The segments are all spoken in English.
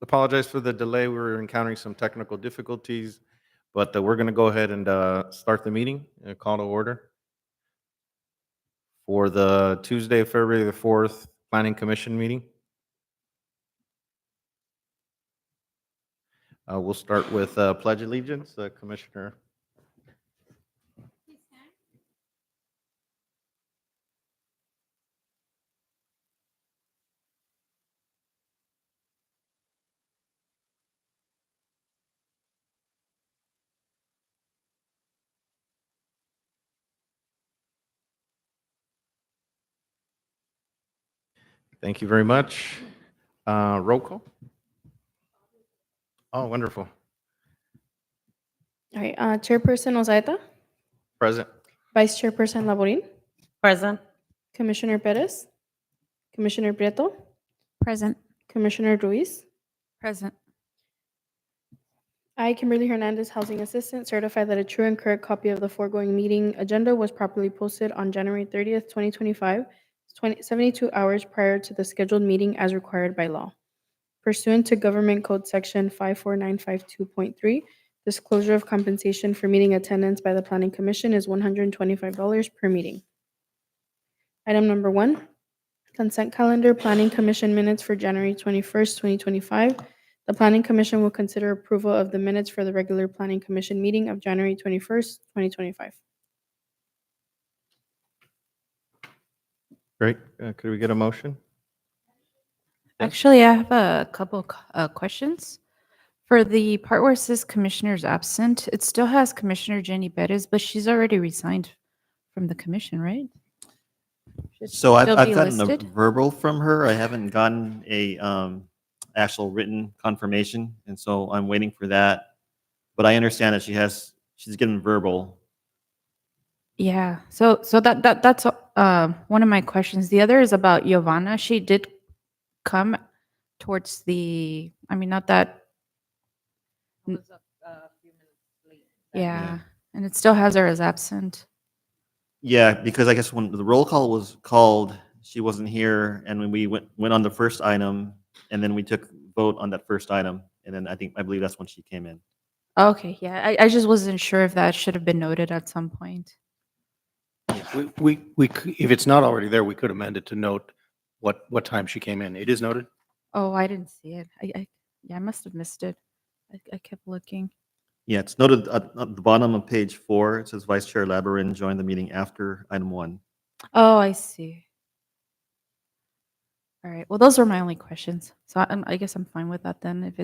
Apologize for the delay. We were encountering some technical difficulties, but we're going to go ahead and start the meeting, call to order for the Tuesday, February the 4th Planning Commission meeting. We'll start with Pledge Allegiance, Commissioner. Thank you very much. Roll call. Oh, wonderful. All right, Chairperson Ozaeta, Present. Vice Chairperson Laborin, Present. Commissioner Perez, Commissioner Prieto, Present. Commissioner Ruiz. Present. I, Kimberly Hernandez, Housing Assistant, certify that a true and correct copy of the foregoing meeting agenda was properly posted on January 30th, 2025, 72 hours prior to the scheduled meeting as required by law. Pursuant to Government Code Section 54952.3, disclosure of compensation for meeting attendance by the Planning Commission is $125 per meeting. Item number 1, consent calendar, Planning Commission minutes for January 21st, 2025. The Planning Commission will consider approval of the minutes for the regular Planning Commission meeting of January 21st, 2025. Great. Could we get a motion? Actually, I have a couple questions. For the part where it says commissioners absent, it still has Commissioner Jenny Perez, but she's already resigned from the commission, right? Should So I've still be gotten listed? a verbal from her. I haven't gotten a actual written confirmation, and so I'm waiting for that. But I understand that she's given verbal. Yeah. So that's one of my questions. The other is about Giovanna. She did come towards the. I mean, not that. Yeah, and it still has her as absent. Yeah, because I guess when the roll call was called, she wasn't here, and when we went on the first item, and then we took vote on that first item, and then I believe that's when she came in. Okay, yeah, I just wasn't sure if that should have been noted at some point. If it's not already there, we could amend it to note what time she came in. It is noted. Oh, I didn't see it. I must have missed it. I kept looking. Yeah, it's noted at the bottom of page 4. It says Vice Chair Labarin joined the meeting after item 1. Oh, I see. All right. Well, those are my only questions. So I guess I'm fine with that then, if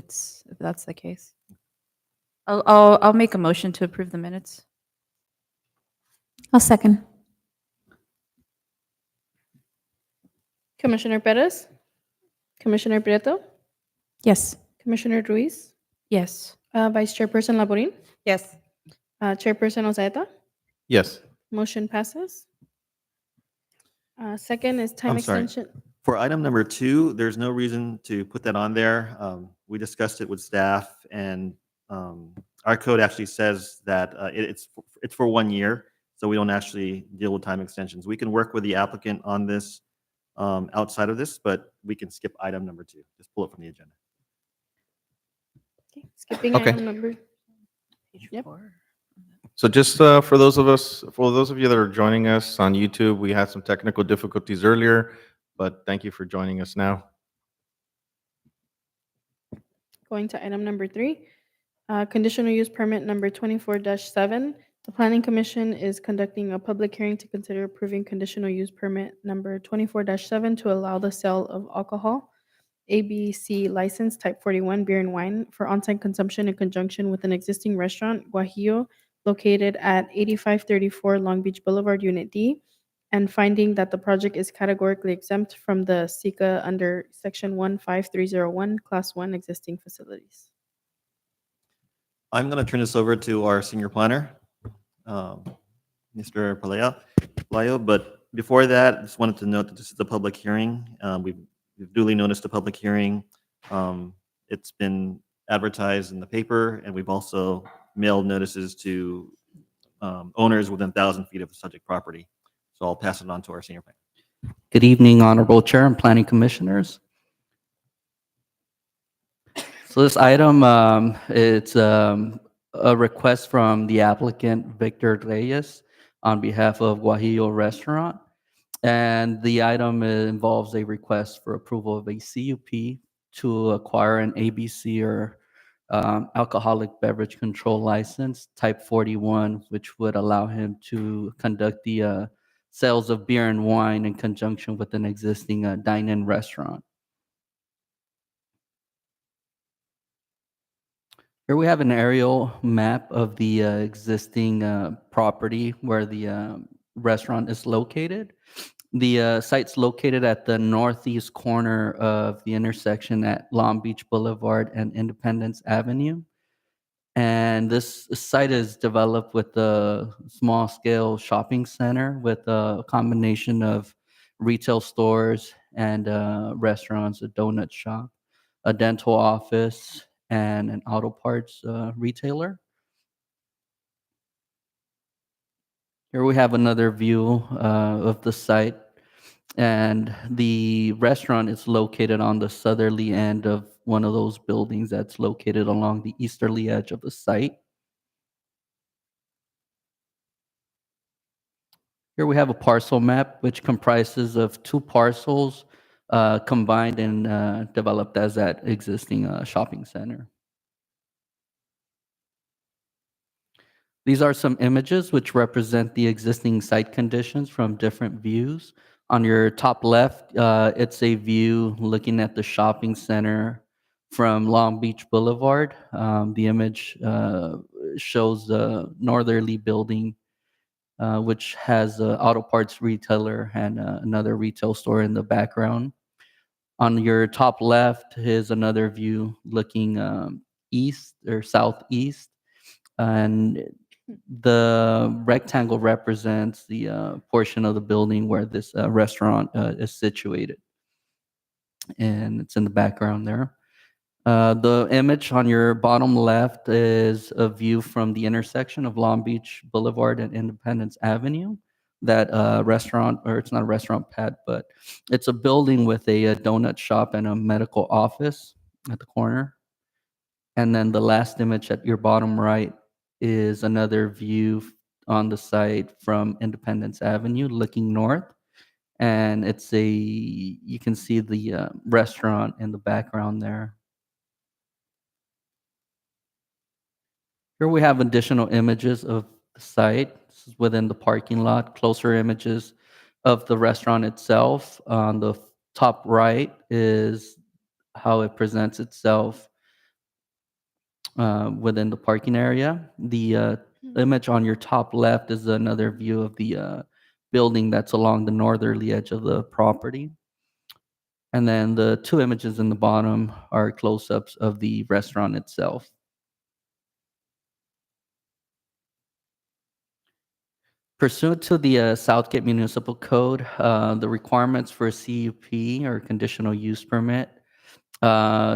that's the case. I'll make a motion to approve the minutes. I'll second. Commissioner Perez, Commissioner Prieto, Yes. Commissioner Ruiz, Yes. Vice Chairperson Laborin, Yes. Chairperson Ozaeta. Yes. Motion passes. Second is time I'm sorry. extension. For item number 2, there's no reason to put that on there. We discussed it with staff, and our code actually says that it's for 1 year, so we don't actually deal with time extensions. We can work with the applicant on this outside of this, but we can skip item number 2. Just pull it from the agenda. Okay, skipping Okay. item number. Yep. So just for those of you that are joining us on YouTube, we had some technical difficulties earlier, but thank you for joining us now. Going to item number 3, conditional use permit number 24-7. The Planning Commission is conducting a public hearing to consider approving conditional use permit number 24-7 to allow the sale of alcohol, ABC license type 41 beer and wine for on-site consumption in conjunction with an existing restaurant, Guajillo, located at 8534 Long Beach Boulevard, Unit D, and finding that the project is categorically exempt from the SECA under Section 15301, Class 1 existing facilities. I'm going to turn this over to our senior planner, Mr. Palayo, but before that, I just wanted to note that this is a public hearing. We've duly noticed a public hearing. It's been advertised in the paper, and we've also mailed notices to owners within 1,000 feet of the subject property. So I'll pass it on to our senior planner. Good evening, Honorable Chair and Planning Commissioners. So this item, it's a request from the applicant Victor Reyes on behalf of Guajillo Restaurant. And the item involves a request for approval of a CUP to acquire an ABC or alcoholic beverage control license type 41, which would allow him to conduct the sales of beer and wine in conjunction with an existing dine-in restaurant. Here we have an aerial map of the existing property where the restaurant is located. The site's located at the northeast corner of the intersection at Long Beach Boulevard and Independence Avenue. And this site is developed with a small scale shopping center with a combination of retail stores and restaurants, a donut shop, a dental office, and an auto parts retailer. Here we have another view of the site, and the restaurant is located on the southerly end of one of those buildings that's located along the easterly edge of the site. Here we have a parcel map, which comprises of 2 parcels combined and developed as that existing shopping center. These are some images which represent the existing site conditions from different views. On your top left, it's a view looking at the shopping center from Long Beach Boulevard. The image shows the northerly building, which has an auto parts retailer and another retail store in the background. On your top left is another view looking east or southeast, and the rectangle represents the portion of the building where this restaurant is situated, and it's in the background there. The image on your bottom left is a view from the intersection of Long Beach Boulevard and Independence Avenue. That restaurant, or it's not a restaurant, Pat, but it's a building with a donut shop and a medical office at the corner. And then the last image at your bottom right is another view on the site from Independence Avenue looking north. And it's you can see the restaurant in the background there. Here we have additional images of the site. This is within the parking lot, closer images of the restaurant itself. On the top right is how it presents itself within the parking area. The image on your top left is another view of the building that's along the northerly edge of the property. And then the 2 images in the bottom are close-ups of the restaurant itself. Pursuant to the Southgate Municipal Code, the requirements for a CUP or conditional use permit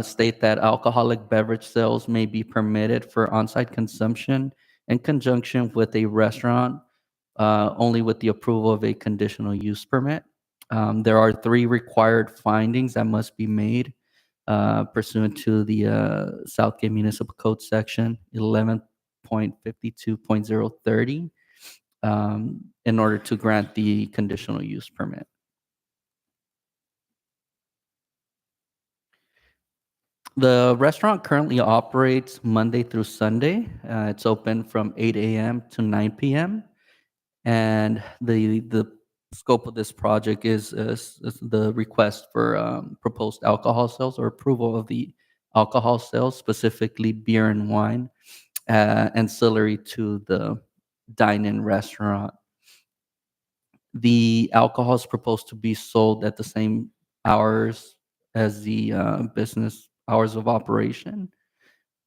state that alcoholic beverage sales may be permitted for on-site consumption in conjunction with a restaurant, only with the approval of a conditional use permit. There are 3 required findings that must be made pursuant to the Southgate Municipal Code section 11.52.030 in order to grant the conditional use permit. The restaurant currently operates Monday through Sunday. It's open from 8 a.m. to 9 p.m. And the scope of this project is the request for proposed alcohol sales or approval of the alcohol sales, specifically beer and wine, ancillary to the dine-in restaurant. The alcohol is proposed to be sold at the same hours as the business hours of operation,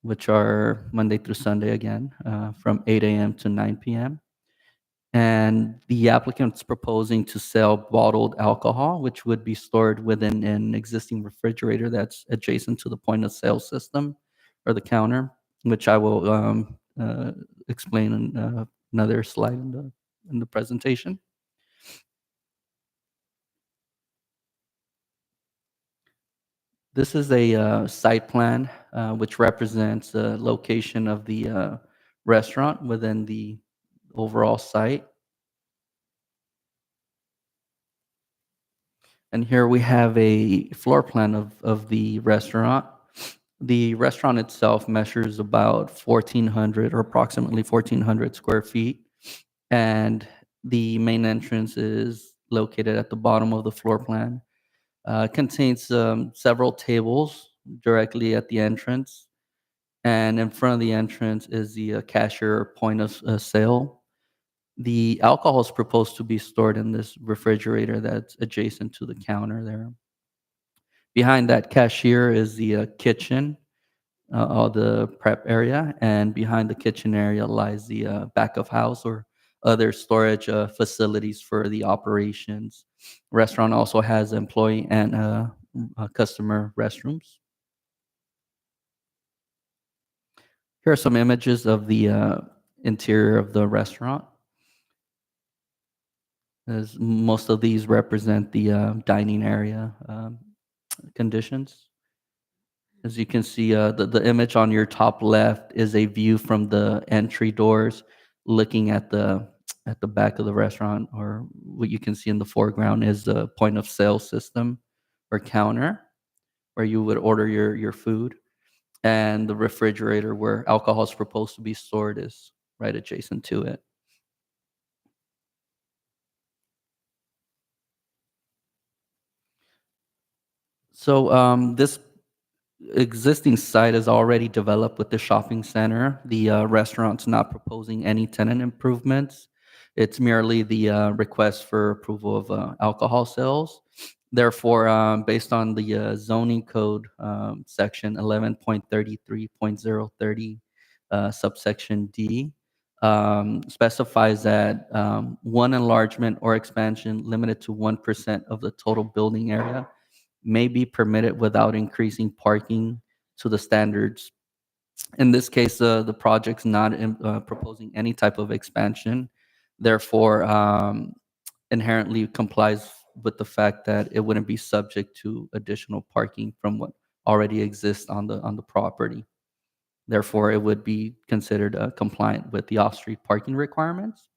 which are Monday through Sunday again, from 8 a.m. to 9 p.m. And the applicant's proposing to sell bottled alcohol, which would be stored within an existing refrigerator that's adjacent to the point of sale system or the counter, which I will explain in another slide in the presentation. This is a site plan which represents the location of the restaurant within the overall site. And here we have a floor plan of the restaurant. The restaurant itself measures about 1,400 or approximately 1,400 square feet. And the main entrance is located at the bottom of the floor plan. Contains several tables directly at the entrance. And in front of the entrance is the cashier point of sale. The alcohol is proposed to be stored in this refrigerator that's adjacent to the counter there. Behind that cashier is the kitchen, or the prep area, and behind the kitchen area lies the back of house or other storage facilities for the operations. Restaurant also has employee and customer restrooms. Here are some images of the interior of the restaurant. As most of these represent the dining area conditions. As you can see, the image on your top left is a view from the entry doors, looking at the back of the restaurant, or what you can see in the foreground is the point of sale system or counter where you would order your food, and the refrigerator where alcohol is supposed to be stored is right adjacent to it. So this existing site is already developed with the shopping center. The restaurant's not proposing any tenant improvements. It's merely the request for approval of alcohol sales. Therefore, based on the zoning code section 11.33.030 subsection D, specifies that one enlargement or expansion limited to 1% of the total building area may be permitted without increasing parking to the standards. In this case, the project's not proposing any type of expansion, therefore inherently complies with the fact that it wouldn't be subject to additional parking from what already exists on the property. Therefore, it would be considered compliant with the off-street parking requirements.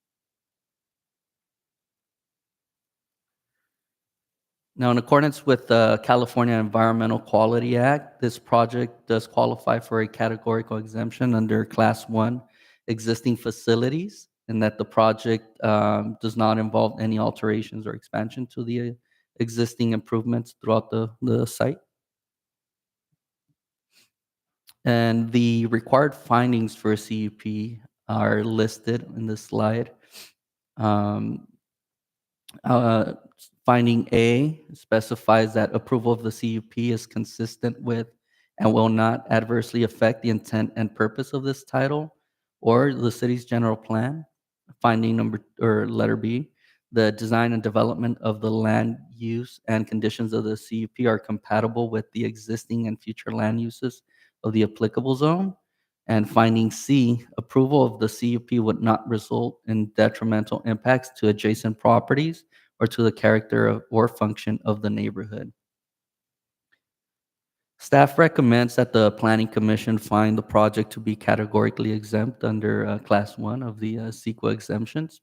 Now, in accordance with the California Environmental Quality Act, this project does qualify for a categorical exemption under Class 1 existing facilities, and that the project does not involve any alterations or expansion to the existing improvements throughout the site. And the required findings for a CUP are listed in this slide. Um, Finding A specifies that approval of the CUP is consistent with and will not adversely affect the intent and purpose of this title or the city's general plan. Finding letter B, the design and development of the land use and conditions of the CUP are compatible with the existing and future land uses of the applicable zone. And finding C, approval of the CUP would not result in detrimental impacts to adjacent properties or to the character or function of the neighborhood. Staff recommends that the Planning Commission find the project to be categorically exempt under Class 1 of the CEQA exemptions,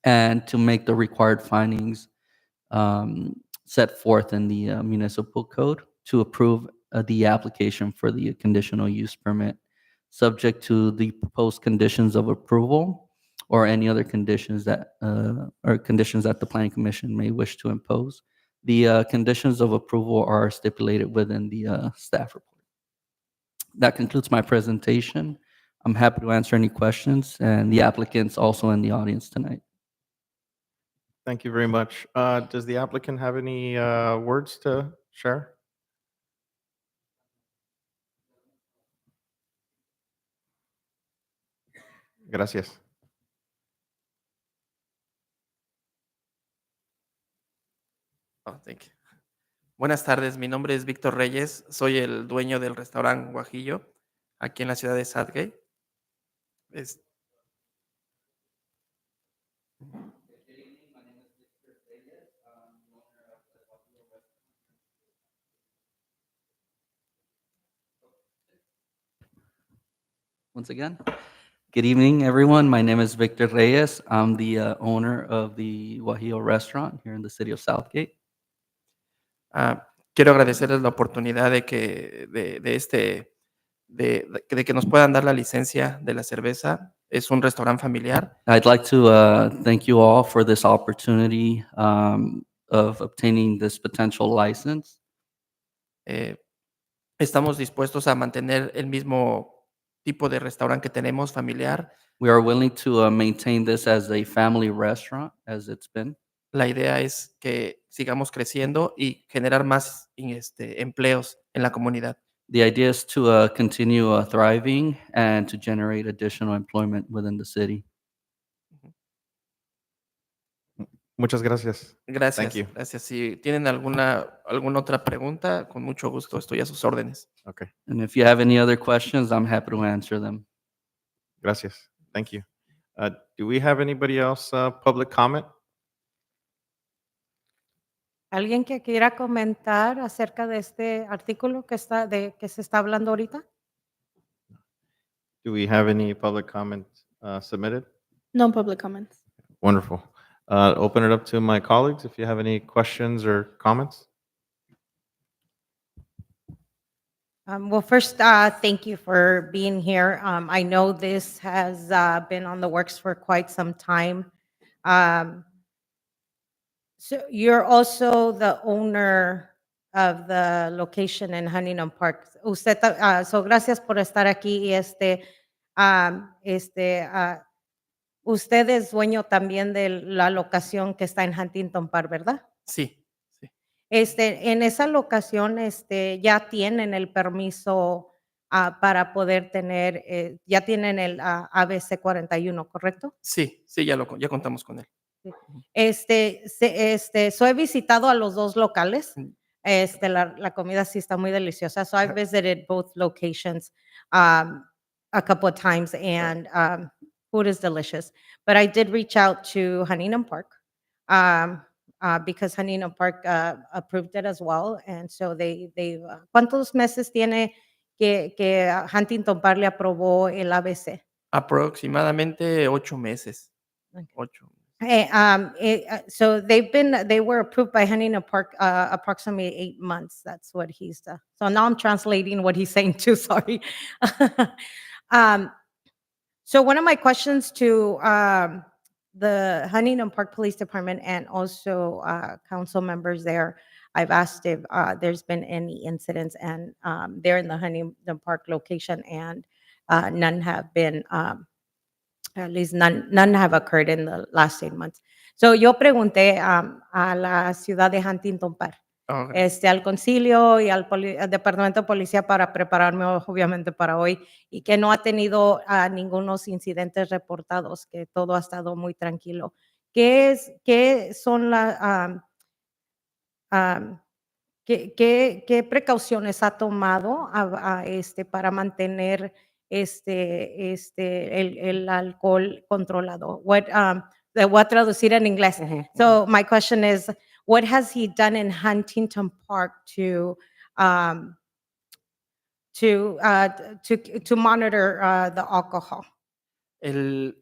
and to make the required findings set forth in the municipal code to approve the application for the conditional use permit, subject to the proposed conditions of approval or any other conditions that the Planning Commission may wish to impose. The conditions of approval are stipulated within the staff report. That concludes my presentation. I'm happy to answer any questions, and the applicant's also in the audience tonight. Thank you very much. Does the applicant have any words to share? Gracias. Oh, thank you. Buenas tardes, mi nombre es Víctor Reyes, soy el dueño del restaurante Guajillo, aquí en la ciudad de Southgate. Es- once again. Good evening, everyone. My name is Victor Reyes. I'm the owner of the Guajillo Restaurant here in the city of Southgate. Quiero agradecerles la oportunidad de que, de que nos puedan dar la licencia de la cerveza. Es un restaurante familiar. I'd like to thank you all for this opportunity of obtaining this potential license. Eh, Estamos dispuestos a mantener el mismo tipo de restaurante que tenemos, familiar. We are willing to maintain this as a family restaurant as it's been. La idea es que sigamos creciendo y generar más empleos en la comunidad. The idea is to continue thriving and to generate additional employment within the city. Muchas gracias. Gracias. Thank you. Gracias. Si tienen alguna otra pregunta, con mucho gusto estoy a sus órdenes. Okay. And if you have any other questions, I'm happy to answer them. Gracias. Thank you. Do we have anybody else public comment? ¿Alguien que quiera comentar acerca de este artículo que se está hablando ahorita? Do we have any public comment submitted? No public comments. Wonderful. Open it up to my colleagues if you have any questions or comments. Well, first, thank you for being here. I know this has been on the works for quite some time. So you're also the owner of the location in Huntington Park. So gracias por estar aquí y usted es dueño también de la locación que está en Huntington Park, ¿verdad? Sí, sí. En esa locación, ya tienen el permiso para poder tener, ya tienen el ABC 41, ¿correcto? Sí, sí, ya contamos con él. So he visitado a los dos locales. Mm. La comida sí está muy deliciosa. So I visited both locations a couple of times and food is delicious. But I did reach out to Huntington Park because Huntington Park approved it as well. And so ¿cuántos meses tiene que Huntington Park le aprobó el ABC? Aproximadamente 8 meses. Okay. 8. So they were approved by Huntington Park approximately 8 months. That's what he's so now I'm translating what he's saying too, sorry. So one of my questions to the Huntington Park Police Department and also council members there, I've asked if there's been any incidents and they're in the Huntington Park location and none have been at least none have occurred in the last 8 months. So yo pregunté a la ciudad de Huntington Park, al concilio y al departamento de policía para prepararme obviamente para hoy y que no ha tenido ningunos incidentes reportados, que todo ha estado muy tranquilo. ¿Qué son qué precauciones ha tomado para mantener el alcohol controlado? Voy a traducir en inglés. So my question is, what has he done in Huntington Park to monitor the alcohol?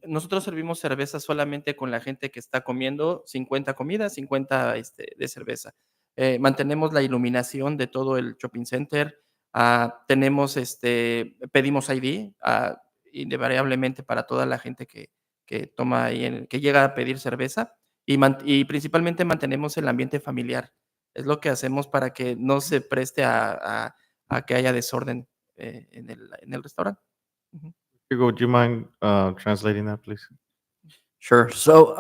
Nosotros servimos cerveza solamente con la gente que está comiendo 50 comidas, 50 de cerveza. Mantenemos la iluminación de todo el shopping center. Tenemos pedimos ID invariablemente para toda la gente que toma ahí, que llega a pedir cerveza y principalmente mantenemos el ambiente familiar. Es lo que hacemos para que no se preste a que haya desorden en el restaurante. Hugo, would you mind translating that, please? Sure. So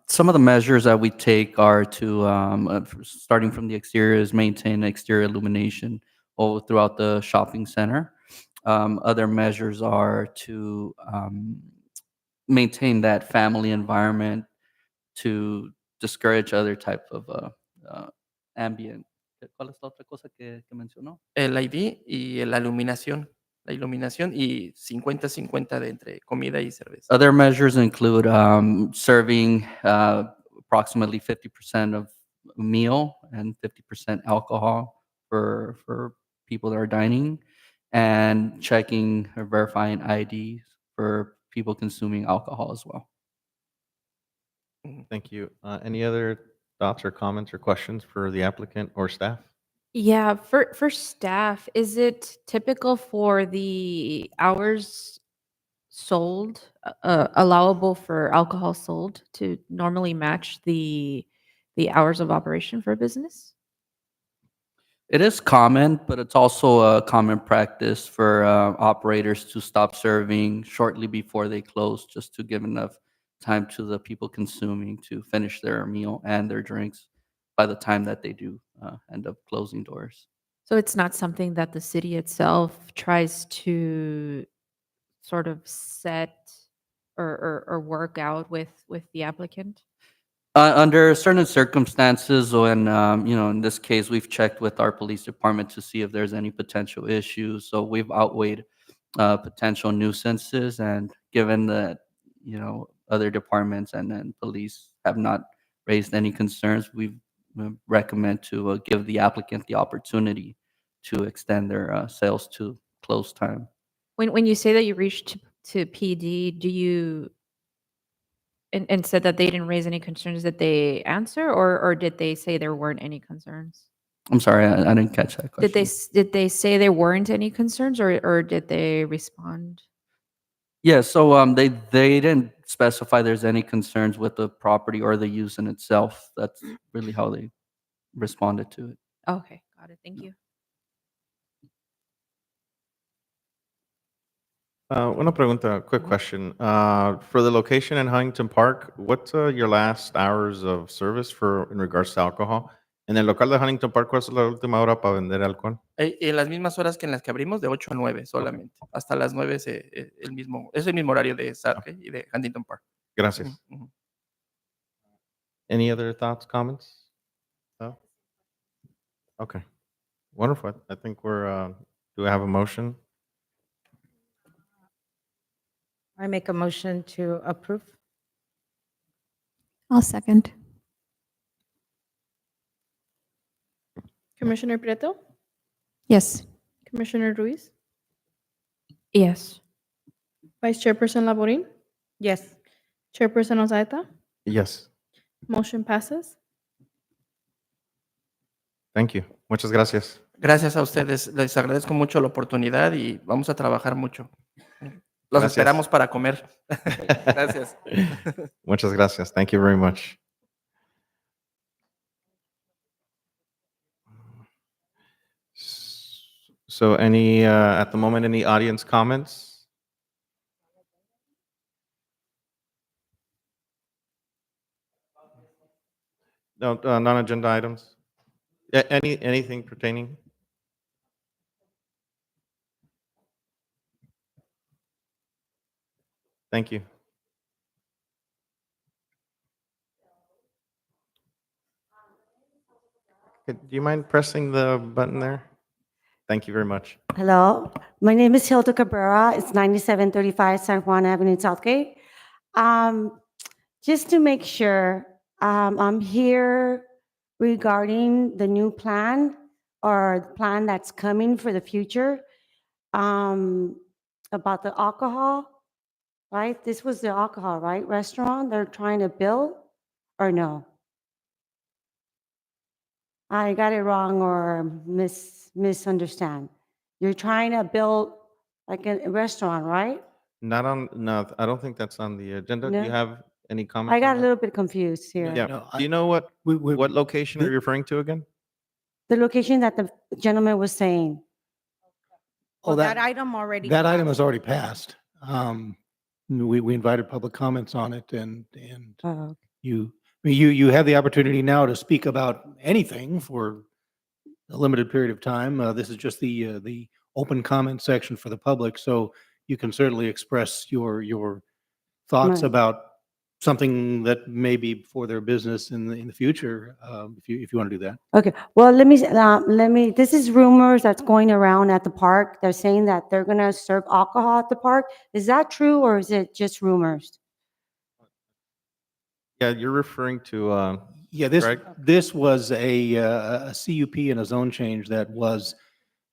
some of the measures that we take are to, starting from the exterior, is maintain exterior illumination all throughout the shopping center. Other measures are to maintain that family environment, to discourage other type of ambient. ¿Cuál es la otra cosa que mencionó? El ID y la iluminación y 50-50 de entre comida y cerveza. Other measures include serving approximately 50% of meal and 50% alcohol for people that are dining, and checking or verifying IDs for people consuming alcohol as well. Thank you. Any other thoughts or comments or questions for the applicant or staff? Yeah, for staff, is it typical for the hours sold, allowable for alcohol sold to normally match the hours of operation for a business? It is common, but it's also a common practice for operators to stop serving shortly before they close, just to give enough time to the people consuming to finish their meal and their drinks by the time that they do end up closing doors. So it's not something that the city itself tries to sort of set or work out with the applicant? Under certain circumstances, when, in this case, we've checked with our police department to see if there's any potential issues. So we've outweighed potential nuisances, and given that, other departments and then police have not raised any concerns, we recommend to give the applicant the opportunity to extend their sales to close time. When you say that you reached to PD, do you and said that they didn't raise any concerns, that they answer, or did they say there weren't any concerns? I'm sorry, I didn't catch that question. Did they say there weren't any concerns, or did they respond? Yeah, so they didn't specify there's any concerns with the property or the use in itself. That's really how they responded to it. Okay, got it. Thank you. Una pregunta, quick question. For the location in Huntington Park, what's your last hours of service in regards to alcohol? En el local de Huntington Park, ¿cuál es la última hora para vender alcohol? En las mismas horas que en las que abrimos, de 8 a 9 solamente. Hasta las 9 es el mismo horario de Sarge y de Huntington Park. Gracias. Ujú. Any other thoughts, comments? No? Okay. Wonderful. I think do we have a motion? I make a motion to approve. I'll second. Commissioner Prieto, Yes. Commissioner Ruiz, Yes. Vice Chairperson Laborín, Yes. Chairperson Ozaeta, Yes. motion passes. Thank you. Muchas gracias. Gracias a ustedes. Les agradezco mucho la oportunidad y vamos a trabajar mucho. Los Gracias. esperamos para comer. Gracias. Muchas gracias. Thank you very much. So at the moment, any audience comments? No, non-agenda items? Anything pertaining? Thank you. Do you mind pressing the button there? Thank you very much. Hello, my name is Hilda Cabrera. It's 9735 San Juan Avenue, Southgate. Just to make sure, I'm here regarding the new plan or the plan that's coming for the future about the alcohol, right? This was the alcohol, right? Restaurant they're trying to build or no? I got it wrong or misunderstand. You're trying to build like a restaurant, right? No, I don't think that's on the agenda. Do No? you have any comments? I got on a that? little bit confused here. Yeah. No, Do you know what We- location are you referring to again? The location that the gentleman was saying. Oh, That item already. That item passed. has already passed. We invited public comments on it and Oh, you have the opportunity now to speak about anything for a limited period of time. This is just the open comment section for the public, so you can certainly express your thoughts Right. about something that may be for their business in the future, if you want to do that. okay. Well, let me, this is rumors that's going around at the park. They're saying that they're gonna serve alcohol at the park. Is that true or is it just rumors? Yeah, you're referring to, Yeah, Greg? this was a CUP and a zone change that was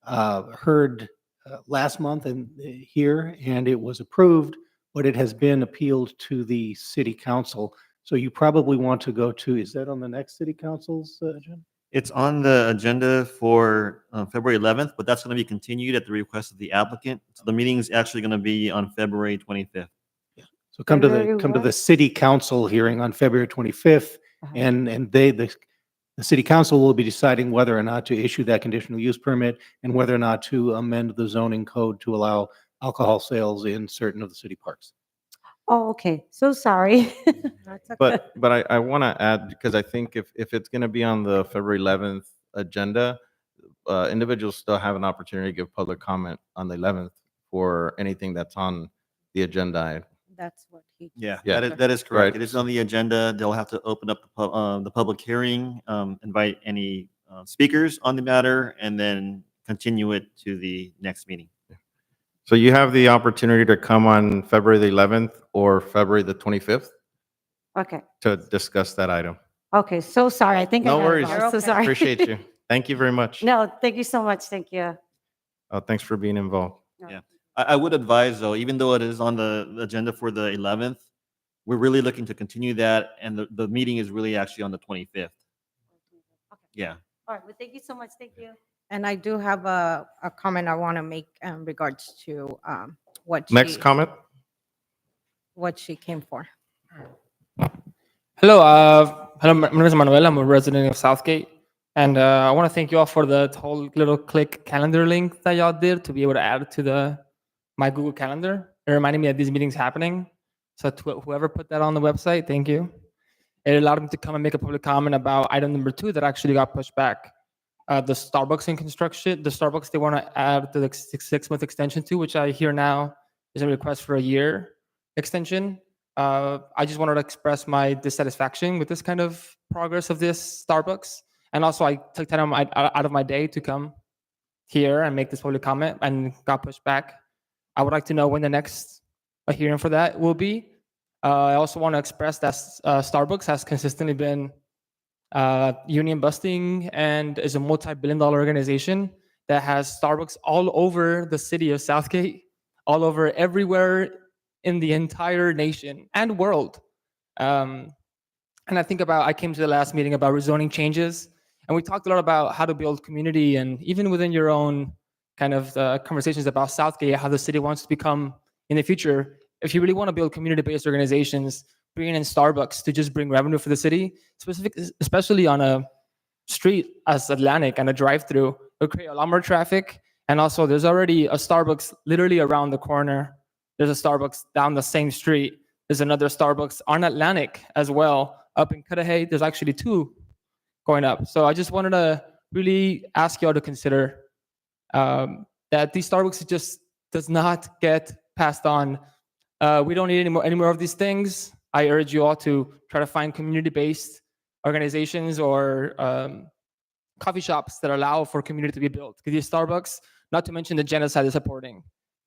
heard last month and here, and it was approved, but it has been appealed to the city council. So you probably want to go to, is that on the next city council's agenda? It's on the agenda for February 11th, but that's going to be continued at the request of the applicant. So the meeting is actually going to be on February 25th. So come to February the what? city council hearing on February 25th, Uh-huh. and the city council will be deciding whether or not to issue that conditional use permit and whether or not to amend the zoning code to allow alcohol sales in certain of the city parks. Oh, okay. So sorry. That's okay. But I want to add, because I think if it's going to be on the February 11th agenda, individuals still have an opportunity to give public comment on the 11th for anything that's on the agenda. That's what he. Yeah, Yeah. that is correct. Right. It is on the agenda. They'll have to open up the public hearing, invite any speakers on the matter, and then continue it to the next meeting. So you have the opportunity to come on February the 11th or February the 25th Okay, to discuss that item. okay. So sorry. I think I No got it worries. wrong. You're So okay. sorry. Appreciate you. Thank you very much. No, thank you so much. Thank you. Thanks for being involved. I would advise, though, even though it is on the agenda for the 11th, we're really looking to continue that, and the meeting is really actually on the 25th. Okay. Yeah. All right. Well, thank you so much. Thank you. And I do have a comment I want to make in regards to what Next she, comment? what she came for. Hello, my name is Manuel. I'm a resident of Southgate, and I want to thank you all for the whole little click calendar link that y'all did to be able to add it to my Google Calendar. It reminded me that these meetings happening. So to whoever put that on the website, thank you. It allowed me to come and make a public comment about item number 2 that actually got pushed back. The Starbucks in construction, the Starbucks they want to add the 6-month extension to, which I hear now is a request for a year extension. I just wanted to express my dissatisfaction with this kind of progress of this Starbucks. And also I took time out of my day to come here and make this public comment and got pushed back. I would like to know when the next hearing for that will be. I also want to express that Starbucks has consistently been union busting and is a multi-billion-dollar organization that has Starbucks all over the city of Southgate, all over everywhere in the entire nation and world. And I think I came to the last meeting about rezoning changes, and we talked a lot about how to build community, and even within your own kind of conversations about Southgate, how the city wants to become in the future. If you really want to build community-based organizations, bringing in Starbucks to just bring revenue for the city, especially on a street as Atlantic and a drive-through, it'll create a lot more traffic. And also, there's already a Starbucks literally around the corner. There's a Starbucks down the same street. There's another Starbucks on Atlantic as well. Up in Cudahy, there's actually 2 going up. So I just wanted to really ask y'all to consider that these Starbucks just does not get passed on. We don't need any more of these things. I urge you all to try to find community-based organizations or coffee shops that allow for community to be built. Because these Starbucks, not to mention the genocide they're supporting.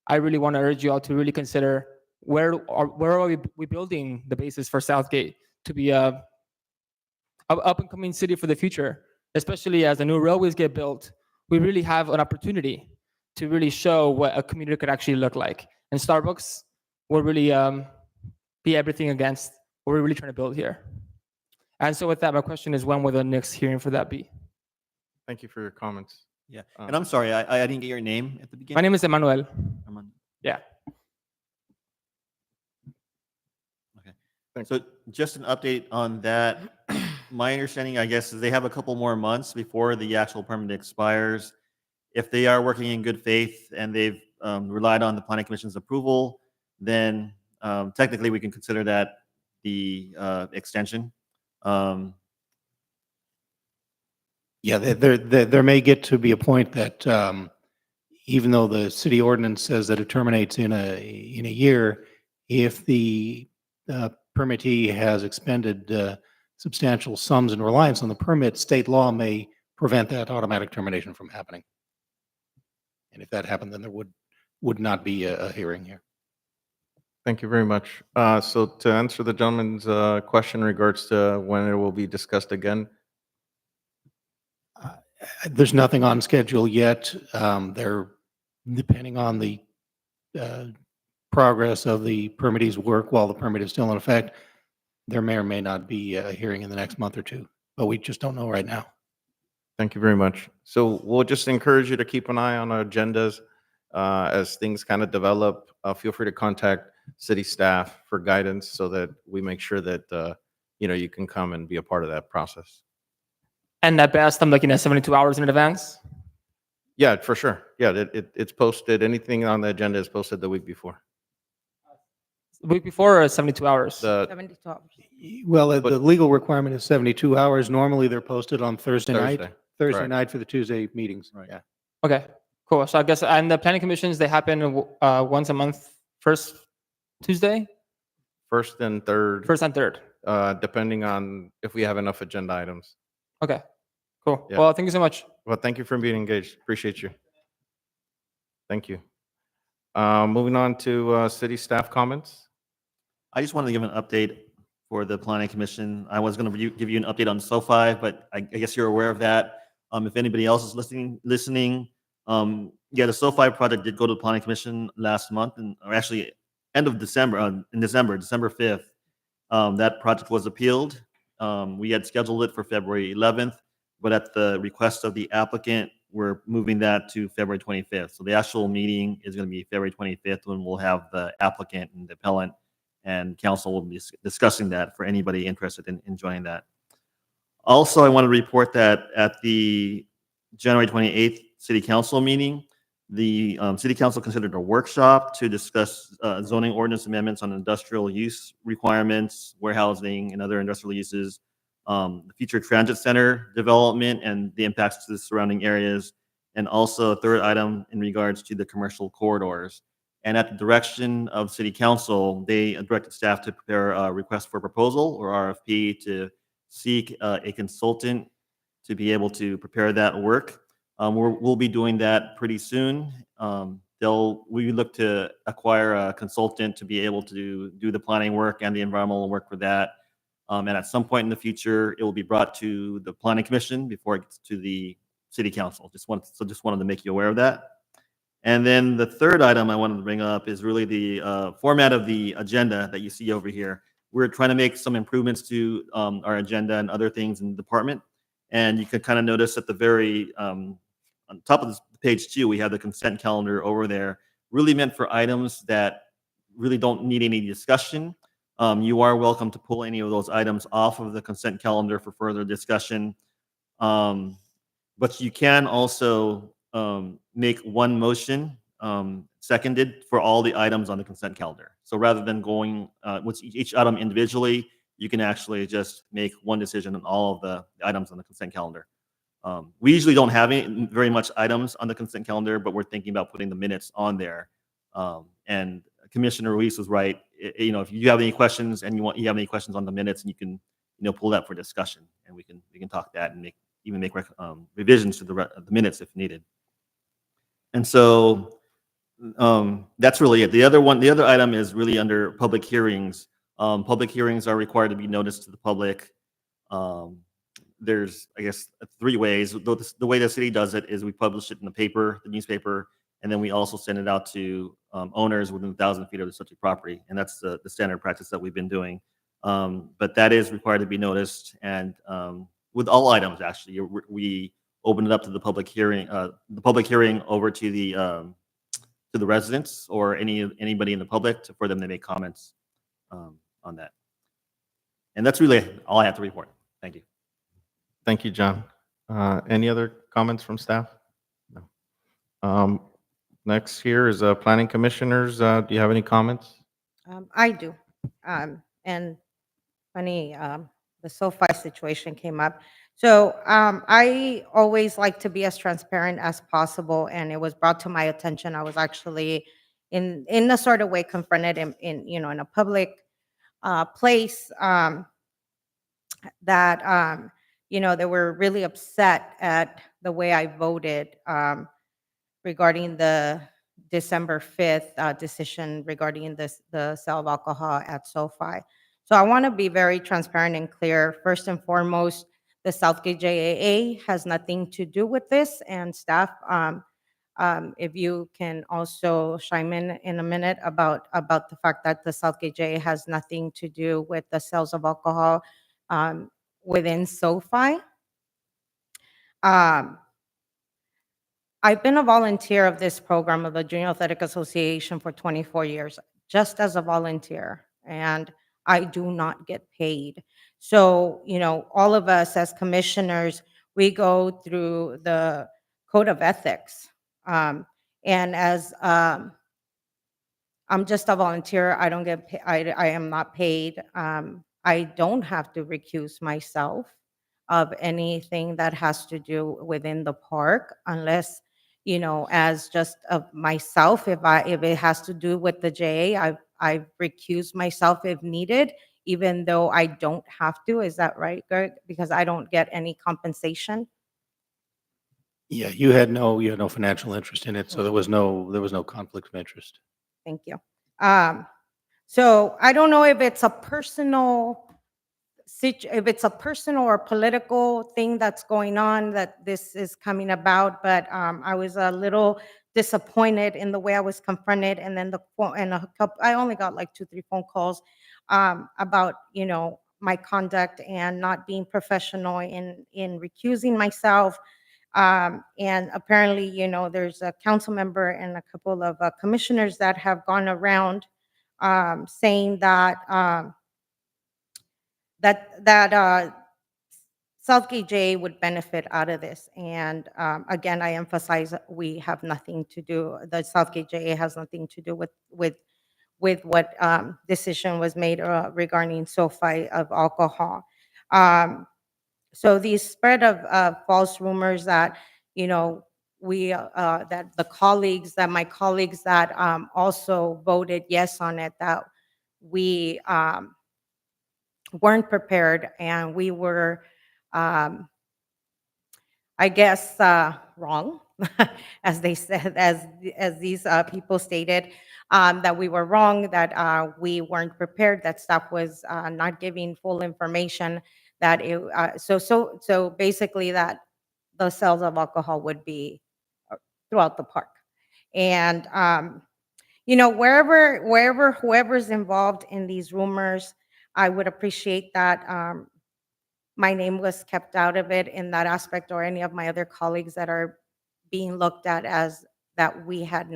I really want to urge you all to really consider where are we building the basis for Southgate to be a up-and-coming city for the future, especially as the new railways get built. We really have an opportunity to really show what a community could actually look like. And Starbucks will really be everything against what we're really trying to build here. And so with that, my question is, when will the next hearing for that be? Thank you for your comments. Yeah. And I'm sorry, I didn't get your name at the beginning. My name is Emmanuel. Armando. Yeah. Okay. So just an update on that. My understanding, I guess, is they have a couple more months before the actual permit expires. If they are working in good faith and they've relied on the planning commission's approval, then technically we can consider that the extension. Yeah, there may get to be a point that even though the city ordinance says that it terminates in a year, if the permittee has expended substantial sums in reliance on the permit, state law may prevent that automatic termination from happening. And if that happened, then there would not be a hearing here. Thank you very much. So to answer the gentleman's question in regards to when it will be discussed again, There's nothing on schedule yet. depending on the uh, progress of the permittee's work while the permit is still in effect, there may or may not be a hearing in the next month or two, but we just don't know right now. Thank you very much. So we'll just encourage you to keep an eye on our agendas as things kind of develop. Feel free to contact city staff for guidance so that we make sure that, you can come and be a part of that process. And at best, I'm looking at 72 hours in advance. Yeah, for sure. Yeah, it's posted. Anything on the agenda is posted the week before. The week before or 72 hours? The 72 hours. Well, the But- legal requirement is 72 hours. Normally, they're posted on Thursday night. Thursday, Thursday correct. night for the Tuesday meetings. Right. Yeah. Okay, cool. So I guess, and the planning commissions, they happen once a month, first Tuesday, first and third, first and third. depending on if we have enough agenda items. Okay, cool. Yeah. Well, thank you so much. Well, thank you for being engaged. Appreciate you. Thank you. Moving on to city staff comments. I just wanted to give an update for the planning commission. I was going to give you an update on SoFi, but I guess you're aware of that. If anybody else is listening, yeah, the SoFi project did go to the planning commission last month, or actually end of December, December 5th. That project was appealed. We had scheduled it for February 11th, but at the request of the applicant, we're moving that to February 25th. So the actual meeting is going to be February 25th when we'll have the applicant and the appellant and council will be discussing that for anybody interested in joining that. Also, I want to report that at the January 28th city council meeting, the city council considered a workshop to discuss zoning ordinance amendments on industrial use requirements, warehousing, and other industrial uses, the future transit center development and the impacts to the surrounding areas, and also a third item in regards to the commercial corridors. And at the direction of city council, they directed staff to prepare a request for proposal or RFP to seek a consultant to be able to prepare that work. We'll be doing that pretty soon. We look to acquire a consultant to be able to do the planning work and the environmental work for that. And at some point in the future, it will be brought to the planning commission before it gets to the city council. Just wanted to make you aware of that. And then the third item I wanted to bring up is really the format of the agenda that you see over here. We're trying to make some improvements to our agenda and other things in the department. And you can kind of notice at the very on top of this page 2, we have the consent calendar over there, really meant for items that really don't need any discussion. You are welcome to pull any of those items off of the consent calendar for further discussion. But you can also make one motion seconded for all the items on the consent calendar. So rather than going with each item individually, you can actually just make one decision on all of the items on the consent calendar. We usually don't have very much items on the consent calendar, but we're thinking about putting the minutes on there. And Commissioner Ruiz was right. If you have any questions and you have any questions on the minutes, and you can pull that for discussion, and we can talk that and make revisions to the minutes if needed. And so that's really it. The other item is really under public hearings. Public hearings are required to be noticed to the public. There's, I guess, 3 ways. The way the city does it is we publish it in the newspaper, and then we also send it out to owners within 1,000 feet of the subject property. And that's the standard practice that we've been doing. But that is required to be noticed. And with all items, actually, we open it up to the public hearing over to the residents or anybody in the public for them to make comments on that. And that's really all I have to report. Thank you. Thank you, John. Any other comments from staff? No. Next here is planning commissioners. Do you have any comments? I do. And funny, the SoFi situation came up. So I always like to be as transparent as possible, and it was brought to my attention. I was actually in a sort of way confronted in a public place that they were really upset at the way I voted regarding the December 5th decision regarding the sale of alcohol at SoFi. So I want to be very transparent and clear. First and foremost, the Southgate JAA has nothing to do with this, and staff If you can also chime in a minute about the fact that the Southgate JA has nothing to do with the sales of alcohol within SoFi. I've been a volunteer of this program of the Junior Athletic Association for 24 years, just as a volunteer, and I do not get paid. So, all of us as commissioners, we go through the code of ethics. And as I'm just a volunteer, I don't get, I am not paid. I don't have to recuse myself of anything that has to do within the park unless, as just of myself, if it has to do with the JA, I recuse myself if needed, even though I don't have to. Is that right, Greg? Because I don't get any compensation. Yeah, you had no financial interest in it, so there was no conflict of interest. Thank you. So I don't know if it's a personal or political thing that's going on that this is coming about, but I was a little disappointed in the way I was confronted, and then I only got like 2-3 phone calls about my conduct and not being professional in recusing myself. And apparently, there's a council member and a couple of commissioners that have gone around saying that Southgate J would benefit out of this. And again, I emphasize we have nothing to do. The Southgate J has nothing to do with what decision was made regarding SoFi of alcohol. So the spread of false rumors that, my colleagues that also voted yes on it, that we weren't prepared and we were, I guess, wrong, as they said, as these people stated, that we were wrong, that we weren't prepared, that staff was not giving full information, that so basically that the sales of alcohol would be throughout the park. And wherever whoever's involved in these rumors, I would appreciate that my name was kept out of it in that aspect, or any of my other colleagues that are being looked at as that we had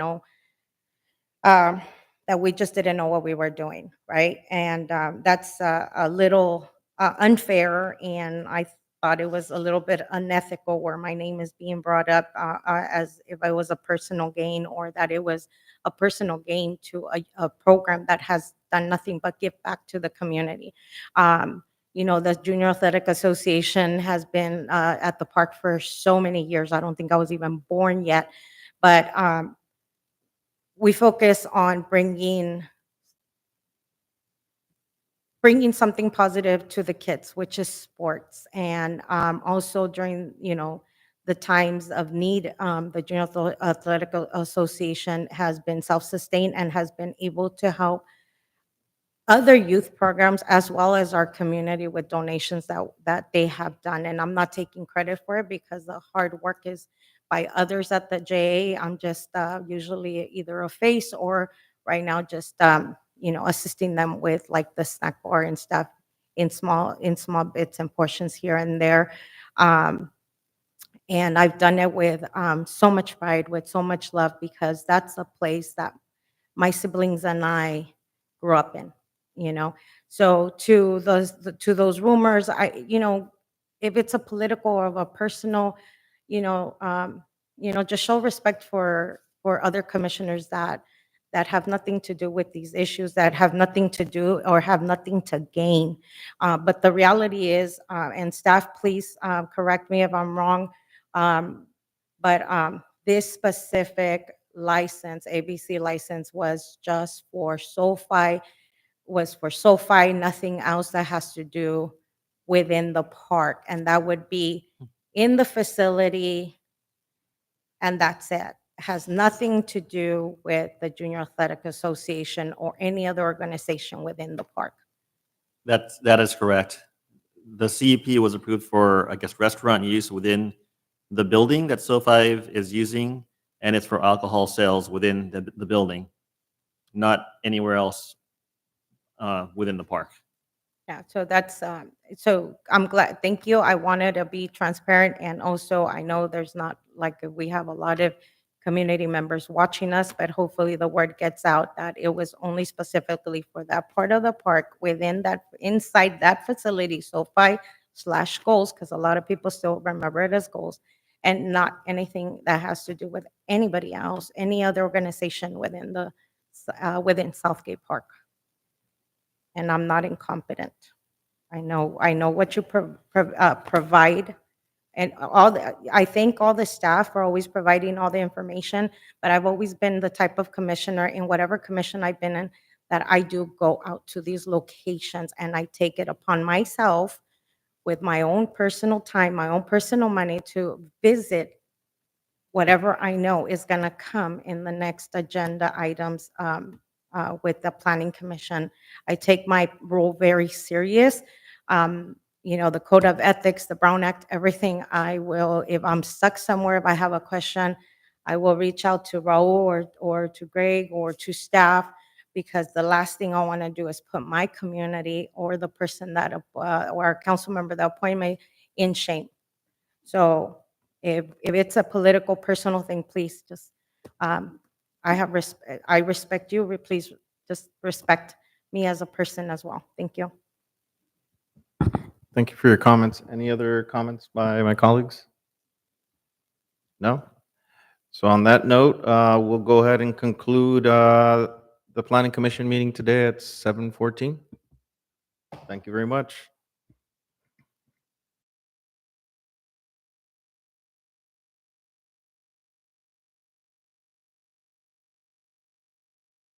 that we just didn't know what we were doing, right? And that's a little unfair, and I thought it was a little bit unethical where my name is being brought up as if it was a personal gain, or that it was a personal gain to a program that has done nothing but give back to the community. The Junior Athletic Association has been at the park for so many years. I don't think I was even born yet, but we focus on bringing something positive to the kids, which is sports. And also during, the times of need, the Junior Athletic Association has been self-sustained and has been able to help other youth programs as well as our community with donations that they have done. And I'm not taking credit for it because the hard work is by others at the JA. I'm just usually either a face or right now just assisting them with like the snack bar and stuff in small bits and portions here and there. And I've done it with so much pride, with so much love, because that's a place that my siblings and I grew up in. So to those rumors, if it's a political or a personal, just show respect for other commissioners that have nothing to do with these issues, that have nothing to do or have nothing to gain. But the reality is, and staff, please correct me if I'm wrong, but this specific license, ABC license, was just for SoFi, nothing else that has to do within the park. And that would be in the facility, and that's it. Has nothing to do with the Junior Athletic Association or any other organization within the park. That is correct. The CEP was approved for, I guess, restaurant use within the building that SoFi is using, and it's for alcohol sales within the building, not anywhere else within the park. Yeah, so that's, so I'm glad, thank you. I wanted to be transparent, and also I know there's not, like, we have a lot of community members watching us, but hopefully the word gets out that it was only specifically for that part of the park within that, inside that facility, SoFi/Goals, because a lot of people still remember it as Goals, and not anything that has to do with anybody else, any other organization within the, within Southgate Park. And I'm not incompetent. I know what you provide, and I thank all the staff for always providing all the information, but I've always been the type of commissioner in whatever commission I've been in, that I do go out to these locations and I take it upon myself with my own personal time, my own personal money to visit whatever I know is gonna come in the next agenda items with the Planning Commission. I take my role very serious. The Code of Ethics, the Brown Act, everything, I will, if I'm stuck somewhere, if I have a question, I will reach out to Raul or to Greg or to staff, because the last thing I want to do is put my community or the person that, or our council member that appointed me in shame. So if it's a political, personal thing, please just, I respect you. Please just respect me as a person as well. Thank you. Thank you for your comments. Any other comments by my colleagues? No? So on that note, we'll go ahead and conclude the Planning Commission meeting today at 7:14. Thank you very much.